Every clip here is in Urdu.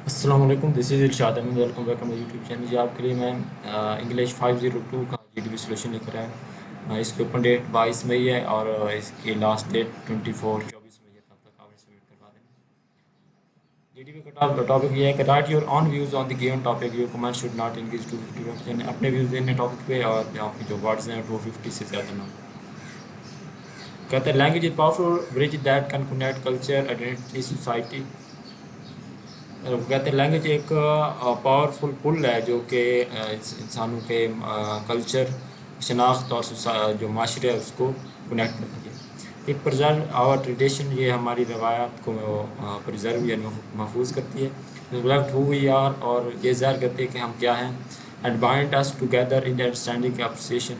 السلام علیکم، this is Irshad Ahmed, welcome back to my YouTube channel. جی آپ کے لیے میں انگلش 502 کا GDP سولوشن لے کر آیا. اس کی اوپن ڈیٹ 22 مئی ہے اور اس کی لاسٹ ڈیٹ 24 مئی ہے. تب تک آپ سبمٹ کروا دیں. GDP کا ٹاپک یہ ہے کہ write your own views on the given topic. Your comment should not increase to 50 یعنی اپنے ویوز دینے ٹاپک پہ، اور آپ کے جو ورڈز ہیں 250 سے زیادہ نہ. کہتے ہیں language is powerful bridge that can connect culture identity society. کہتے ہیں لینگویج ایک پاورفل پل ہے جو کہ انسانوں کے کلچر، شناخت اور جو معاشرے ہے اس کو کنیکٹ کرتی ہے. اٹ پرزرو آور ٹریڈیشن، یہ ہماری روایات کو پرزرو یعنی محفوظ کرتی ہے. ریفلیکٹ ہو وی آر، اور یہ ظاہر کرتی ہے کہ ہم کیا ہیں. And bind us together in understanding appreciation,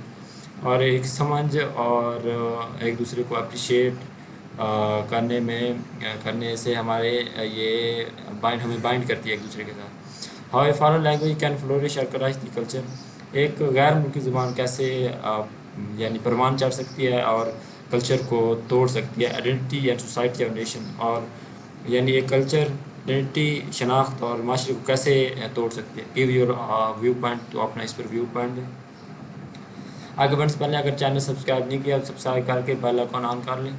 اور ایک سمجھ اور ایک دوسرے کو اپریشیٹ کرنے سے ہمارے یہ ہمیں بائنڈ کرتی ہے ایک دوسرے کے ساتھ. How a foreign language can flourish اور کرائش دی کلچر. ایک غیر ملکی زبان کیسے یعنی پروان چڑھ سکتی ہے اور کلچر کو توڑ سکتی ہے. Identity and society of nation, اور یعنی ایک کلچر، آئیڈینٹی، شناخت اور معاشرے کو کیسے توڑ سکتی ہے. گیو یور ویو پوائنٹ، تو اپنا اس پر ویو پوائنٹ دیں. آگے بڑھنے سے پہلے اگر چینل سبسکرائب نہیں کیا، سبسکرائب کر کے بیل آئیکن آن کر لیں،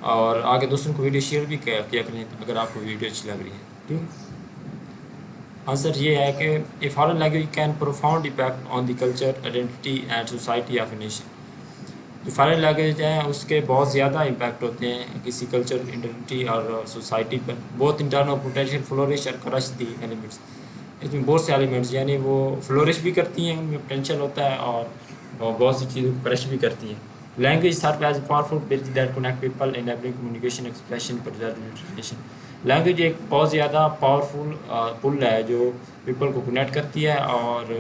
اور آگے دوسروں کو ویڈیو شیئر بھی کیا کریں اگر آپ کو ویڈیو اچھی لگ رہی ہے. ٹھیک ہے. آنسر یہ ہے کہ اے foreign language can profound impact on the culture, identity and society of a nation. جو فارن لینگویج ہیں اس کے بہت زیادہ امپیکٹ ہوتے ہیں کسی کلچر، آئیڈینٹی اور سوسائٹی پر. بہت انٹرنل پوٹینشیل فلورش اور کرش دی ایلیمنٹس. اس میں بہت سے ایلیمنٹس یعنی وہ فلورش بھی کرتی ہیں، ان میں پوٹینشیل ہوتا ہے، اور بہت سی چیزوں کو کرش بھی کرتی ہیں. Language serve as a powerful bridge that connect people enabling communication, expression, preservation. Language ایک بہت زیادہ پاورفل پل ہے جو پیپل کو کنیکٹ کرتی ہے، اور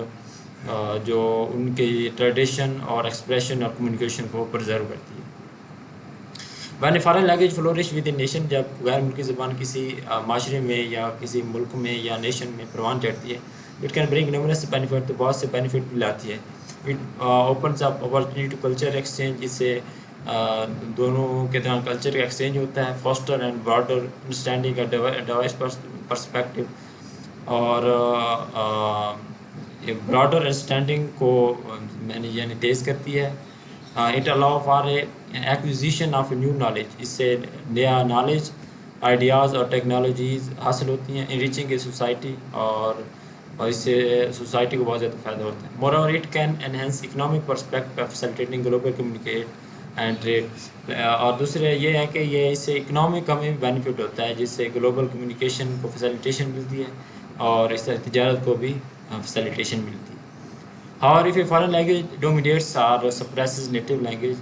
جو ان کی ٹریڈیشن اور ایکسپریشن اور کمیونیکیشن کو پرزرو کرتی ہے. When a foreign language flourish with a nation, جب غیر ملکی زبان کسی معاشرے میں یا کسی ملک میں یا نیشن میں پروان چڑھتی ہے، it can bring numerous benefit, تو بہت سے بینیفٹ بھی لاتی ہے. It opens up opportunity to culture exchange, اس سے دونوں کے درمیان کلچر کا ایکسچینج ہوتا ہے. Faster and broader understanding device perspective, اور براڈر انڈرسٹینڈنگ کو یعنی تیز کرتی ہے. It allow for a acquisition of a new knowledge, اس سے نیا نالج، آئیڈیاز اور ٹیکنالوجیز حاصل ہوتی ہیں. انریچنگ اے سوسائٹی، اور اس سے سوسائٹی کو بہت زیادہ فائدہ ہوتا ہے. Moreover it can enhance economic prospect facilitating global communicate and trade. اور دوسرے یہ ہے کہ یہ اس سے اکنامک ہمیں بینیفٹ ہوتا ہے، جس سے گلوبل کمیونیکیشن کو فیسیلیٹیشن ملتی ہے، اور اس طرح تجارت کو بھی فیسیلیٹیشن ملتی ہے. اور if a foreign language dominates اور سپریسز نیٹو لینگویج،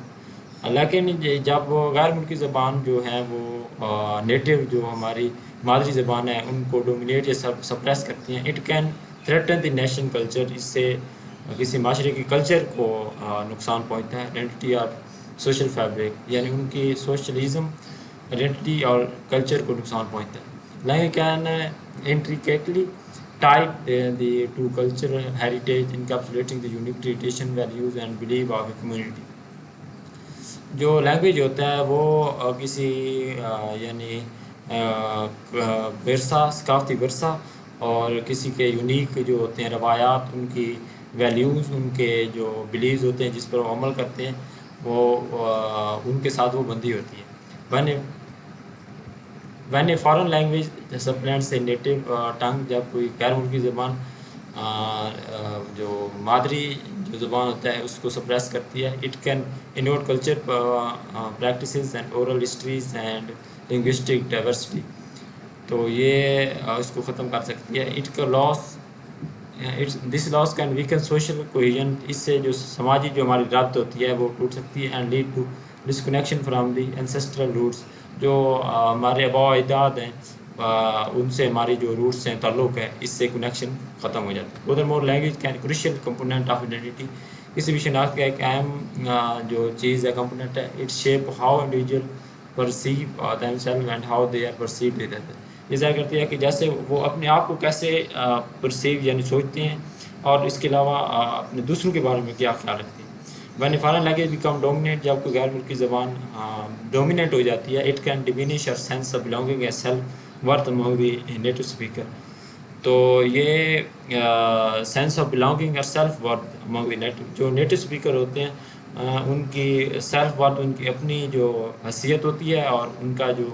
لیکن جب غیر ملکی زبان جو ہے وہ نیٹو جو ہماری مادری زبان ہے ان کو ڈومینیٹ یا سپریس کرتی ہیں. It can threaten the nation culture, اس سے کسی معاشرے کی کلچر کو نقصان پہنچتا ہے. آئیڈینٹی اور سوشل فیبرک، یعنی ان کی سوشلزم، آئیڈینٹی اور کلچر کو نقصان پہنچتا ہے. Language can intricately tied the to cultural heritage, encapsulating the unique tradition, values and belief of a community. جو لینگویج ہوتا ہے وہ کسی یعنی ورثہ، ثقافتی ورثہ، اور کسی کے یونیک جو ہوتے ہیں روایات، ان کی ویلیوز، ان کے جو بلیوز ہوتے ہیں جس پر وہ عمل کرتے ہیں، وہ ان کے ساتھ وہ بندھی ہوتی ہے. When a foreign language supplants a native tongue, جب کوئی غیر ملکی زبان جو مادری جو زبان ہوتا ہے اس کو سپریس کرتی ہے. اٹ کین انوٹ culture practices and oral histories and linguistic diversity, تو یہ اس کو ختم کر سکتی ہے. اٹ کا لاس دس لاس کین ویکن سوشل کوہیژن، اس سے جو سماجی جو ہماری رابط ہوتی ہے وہ ٹوٹ سکتی ہے. And lead to disconnection from the ancestral roots, جو ہمارے آباء و اجداد ہیں ان سے ہماری جو روٹس ہیں، تعلق ہے، اس سے کنیکشن ختم ہو جاتا ہے. Further more language can کروشیل component of identity, کسی بھی شناخت کا ایک اہم جو چیز ہے، کمپوننٹ ہے. It shape how individual perceive them self and how they are perceived with other. یہ ظاہر کرتی ہے کہ جیسے وہ اپنے آپ کو کیسے پرسیو یعنی سوچتے ہیں، اور اس کے علاوہ اپنے دوسروں کے بارے میں کیا خیال رکھتے ہیں. When a foreign language become dominate, جب کوئی غیر ملکی زبان ڈومینیٹ ہو جاتی ہے، it can diminish our sense of belonging a self worth among the native speaker. تو یہ سینس آف بلانگنگ اور self worth among the native, جو نیٹو اسپیکر ہوتے ہیں ان کی سیلف ورتھ، ان کی اپنی جو حیثیت ہوتی ہے اور ان کا جو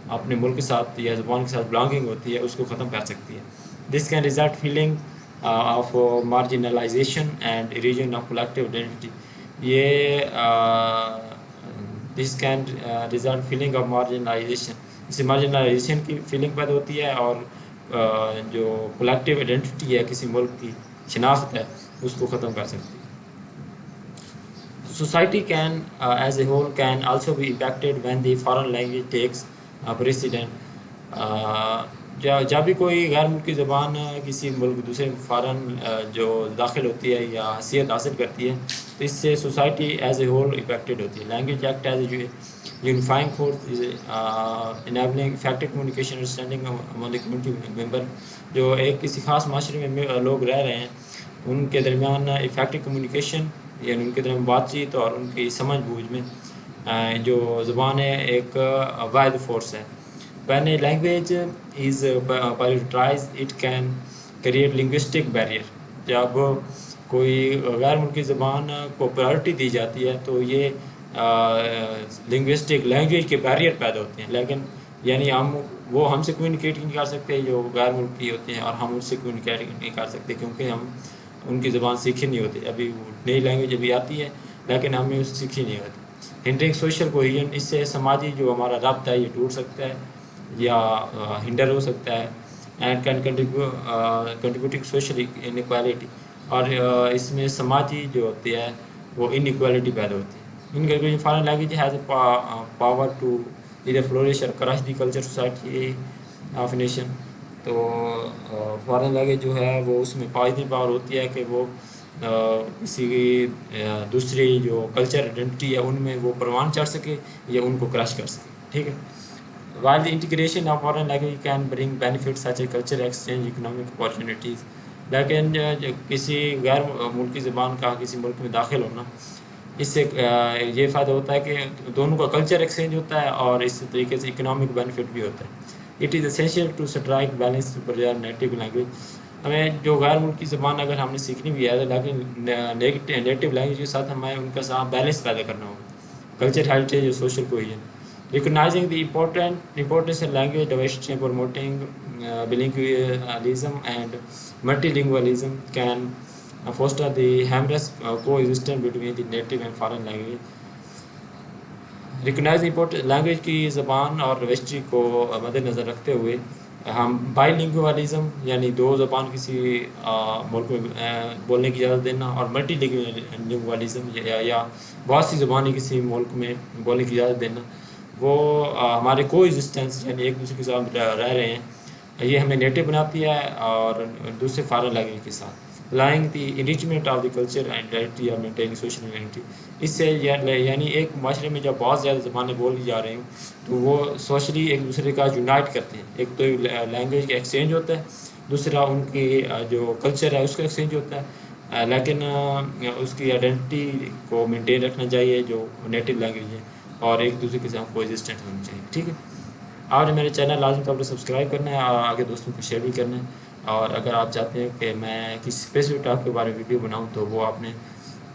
اپنے ملک کے ساتھ یا زبان کے ساتھ بلانگنگ ہوتی ہے اس کو ختم کر سکتی ہے. This can result feeling of marginalization and erosion of collective identity. یہ this can result feeling of marginalization, اس سے مارجنلائزیشن کی فیلنگ پیدا ہوتی ہے اور جو کلیکٹیو آئیڈینٹی ہے کسی ملک کی شناخت ہے اس کو ختم کر سکتی ہے. Society can, as a whole, can also be impacted when the foreign language takes precedent. جب بھی کوئی غیر ملکی زبان کسی ملک دوسرے فارن جو داخل ہوتی ہے یا حیثیت حاصل کرتی ہے تو اس سے society as a whole impacted ہوتی ہے. Language act as a unifying force as enabling effective communication understanding among the community member. جو ایک کسی خاص معاشرے میں لوگ رہ رہے ہیں ان کے درمیان افیکٹو کمیونیکیشن یعنی ان کے درمیان بات چیت اور ان کی سمجھ بوجھ میں جو زبان ہے ایک واحد فورس ہے. When a language is prioritized, it can create linguistic barrier. جب کوئی غیر ملکی زبان کو پرائرٹی دی جاتی ہے تو یہ لنگوسٹک لینگویج کے بیریئر پیدا ہوتے ہیں. لیکن یعنی وہ ہم سے کمیونیکیٹ نہیں کر سکتے جو غیر ملکی ہوتے ہیں اور ہم ان سے کمیونیکیٹ نہیں کر سکتے کیونکہ ہم ان کی زبان سیکھی نہیں ہوتی. ابھی نئی لینگویج ابھی آتی ہے لیکن ہمیں اس سیکھی نہیں ہوتی. ہنڈرنگ سوشل کوہیژن، اس سے سماجی جو ہمارا رابطہ ہے یہ ٹوٹ سکتا ہے یا ہنڈر ہو سکتا ہے. And can contributing social inequality, اور اس میں سماجی جو ہوتی ہے وہ انیکوالٹی پیدا ہوتی ہے. ان کا foreign language has a power to either flourish اور crash the culture society of nation. تو فارن لینگویج جو ہے وہ اس میں اتنی پاور ہوتی ہے کہ وہ کسی دوسری جو کلچر آئیڈینٹی ہے ان میں وہ پروان چڑھ سکے یا ان کو کرش کر سکے. ٹھیک ہے. While the integration of foreign language can bring benefits such as cultural exchange, economic opportunities, لیکن کسی غیر ملکی زبان کا کسی ملک میں داخل ہونا اس سے یہ فائدہ ہوتا ہے کہ دونوں کا کلچر ایکسچینج ہوتا ہے اور اس طریقے سے اکنامک بینیفٹ بھی ہوتا ہے. It is essential to strike balance to preserve native language. ہمیں جو غیر ملکی زبان اگر ہم نے سیکھنی بھی ہے لیکن نیٹیو لینگویج کے ساتھ ہمیں ان کا ساتھ بیلنس پیدا کرنا ہوگا. کلچر ہیریٹیج اور social cohesion. Recognizing the importance of language diversity and promoting bilingualism and multilingualism can foster the harmonious coexistence between the native and foreign language. Recognize the importance language کی زبان اور ڈائیورسٹی کو مد نظر رکھتے ہوئے ہم بائی لنگوالزم یعنی دو زبان کسی ملک میں بولنے کی اجازت دینا اور ملٹی لنگوالزم یا بہت سی زبانیں کسی ملک میں بولنے کی اجازت دینا وہ ہمارے کو ایگزسٹنس یعنی ایک دوسرے کے ساتھ رہ رہے ہیں یہ ہمیں نیٹو بناتی ہے اور دوسرے فارن لینگویج کے ساتھ lying the enrichment of the culture and identity اور مینٹیننگ سوشل یونٹی. اس سے یعنی ایک معاشرے میں جب بہت زیادہ زبانیں بولی جا رہی ہوں تو وہ سوشلی ایک دوسرے کا یونائٹ کرتے ہیں. ایک تو لینگویج کا ایکسچینج ہوتا ہے، دوسرا ان کی جو کلچر ہے اس کا ایکسچینج ہوتا ہے لیکن اس کی آئیڈینٹی کو مینٹین رکھنا چاہیے جو نیٹو لینگویج ہے اور ایک دوسرے کے ساتھ کو ایگزسٹنٹ ہونی چاہیے. ٹھیک ہے. آپ نے میرے چینل لازم طور پر سبسکرائب کرنا ہے اور آگے دوستوں کو شیئر بھی کرنا ہے. اور اگر آپ چاہتے ہیں کہ میں کسی اسپیسیفک ٹاپک کے بارے میں ویڈیو بناؤں تو وہ آپ نے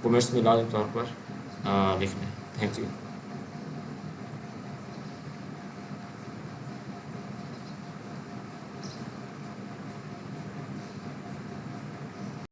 کمنٹس میں لازم طور پر لکھنا ہے. Thank you.